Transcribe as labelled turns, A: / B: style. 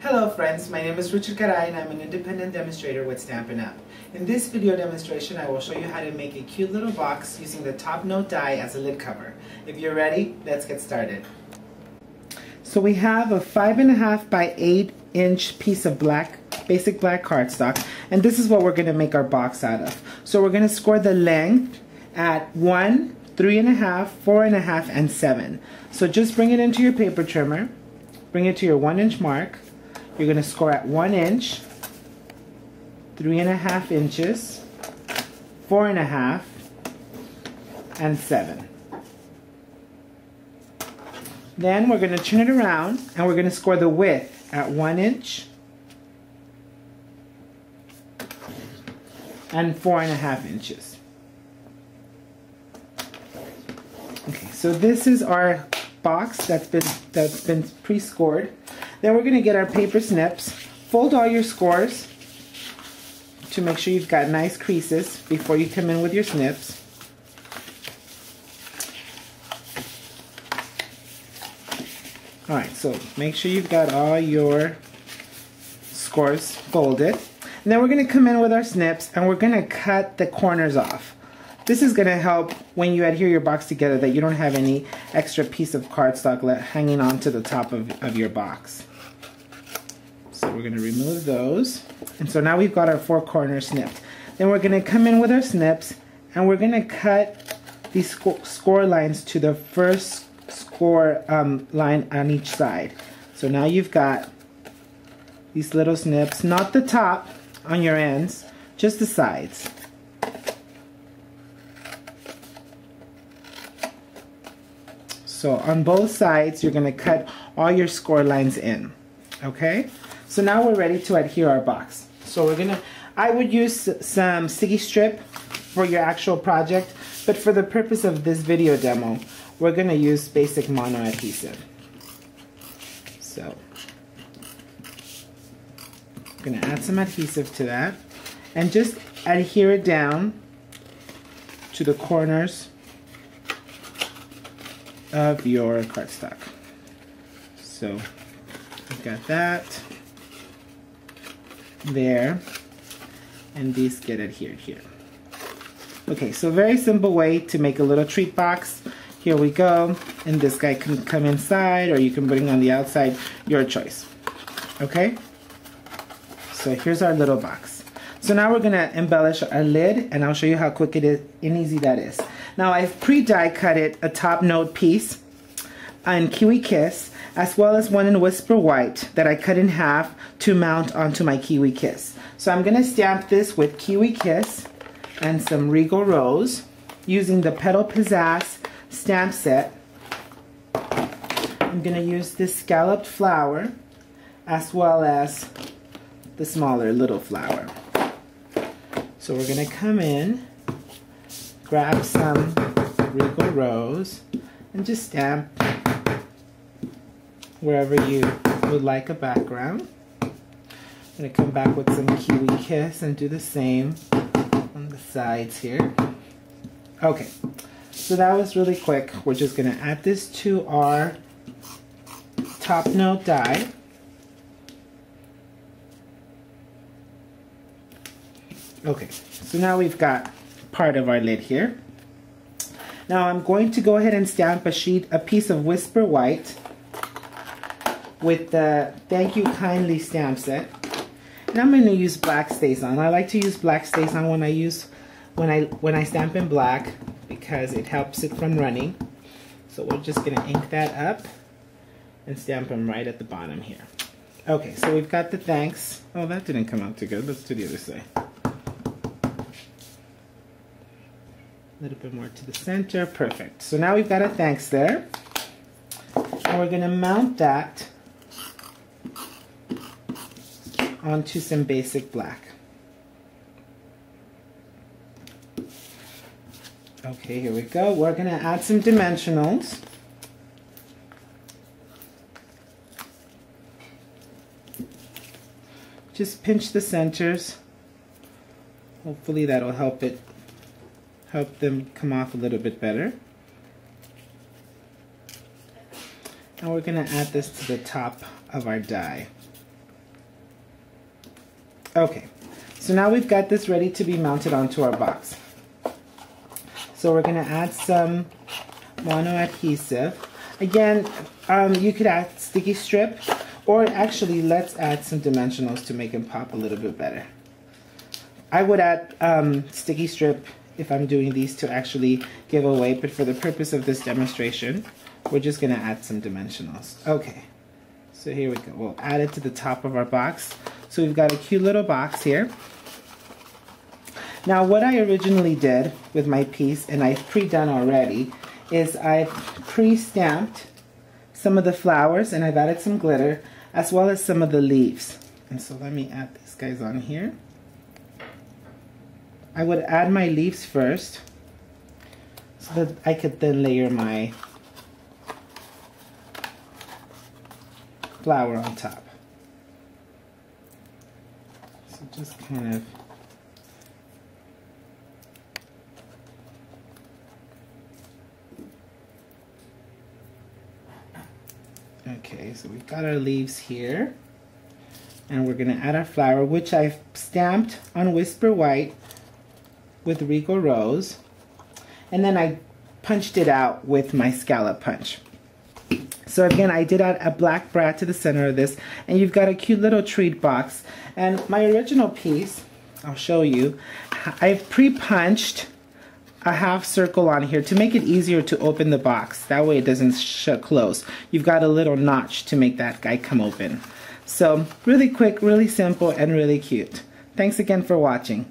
A: Hello friends, my name is Richard Caray and I'm an independent demonstrator with Stampin' Up. In this video demonstration I will show you how to make a cute little box using the top note die as a lid cover. If you're ready, let's get started. So we have a 5.5 by 8 inch piece of basic black cardstock, and this is what we're going to make our box out of. So we're going to score the length at 1, 3.5, 4.5, and 7. So just bring it into your paper trimmer, bring it to your 1 inch mark. You're going to score at 1 inch, 3.5 inches, 4.5, and 7. Then we're going to turn it around and we're going to score the width at 1 inch and 4.5 inches. Okay, so this is our box that's been pre-scored. Then we're going to get our paper snips, fold all your scores to make sure you've got nice creases before you come in with your snips. Alright, so make sure you've got all your scores folded. And then we're going to come in with our snips and we're going to cut the corners off. This is going to help when you adhere your box together that you don't have any extra piece of cardstock hanging on to the top of your box. So we're going to remove those. And so now we've got our 4 corners snipped. Then we're going to come in with our snips and we're going to cut these score lines to the first score line on each side. So now you've got these little snips, not the top on your ends, just the sides. So on both sides, you're going to cut all your score lines in. Okay? So now we're ready to adhere our box. So I would use some sticky strip for your actual project, but for the purpose of this video demo, we're going to use basic mono adhesive. So I'm going to add some adhesive to that and just adhere it down to the corners of your cardstock. So I've got that there, and these get adhered here. Okay, so very simple way to make a little treat box. Here we go, and this guy can come inside or you can bring on the outside, your choice. Okay, so here's our little box. So now we're gonna embellish our lid and I'll show you how quick it is and easy that is. Now I've pre-die cut it a top note piece in Kiwi Kiss, as well as one in Whisper White that I cut in half to mount onto my Kiwi Kiss. So I'm gonna stamp this with Kiwi Kiss and some Regal Rose using the Petal Pizzazz stamp set. I'm gonna use this scalloped flower as well as the smaller little flower. So we're gonna come in, grab some Regal Rose, and just stamp wherever you would like a background. I'm gonna come back with some Kiwi Kiss and do the same on the sides here. Okay, so that was really quick. We're just gonna add this to our top note die. Okay, so now we've got part of our lid here. Now I'm going to go ahead and stamp a piece of Whisper White with the Thank You Kindly stamp set. And I'm going to use black StazOn. I like to use black StazOn when I stamp in black because it helps it from running. So we're just going to ink that up and stamp them right at the bottom here. Okay, so we've got the thanks. Oh, that didn't come out too good. Let's do the other side. A little bit more to the center. Perfect. So now we've got a thanks there. And we're going to mount that onto some basic black. Okay, here we go. We're going to add some dimensionals. Just pinch the centers. Hopefully that'll help them come off a little bit better. And we're going to add this to the top of our die. Okay, so now we've got this ready to be mounted onto our box. So we're going to add some mono adhesive. Again, you could add sticky strip, or actually let's add some dimensionals to make them pop a little bit better. I would add sticky strip if I'm doing these to actually give away, but for the purpose of this demonstration, we're just going to add some dimensionals. Okay, so here we go. We'll add it to the top of our box. So we've got a cute little box here. Now what I originally did with my piece, and I've pre-done already, is I've pre-stamped some of the flowers and I've added some glitter as well as some of the leaves. And so let me add these guys on here. I would add my leaves first so that I could then layer my flower on top. So just kind of okay, so we've got our leaves here, and we're going to add our flower, which I've stamped on Whisper White with Regal Rose, and then I punched it out with my scallop punch. So again, I did add a black brad to the center of this, and you've got a cute little treat box. And my original piece, I'll show you, I've pre-punched a half circle on here to make it easier to open the box. That way it doesn't shut close. You've got a little notch to make that guy come open. So really quick, really simple, and really cute. Thanks again for watching.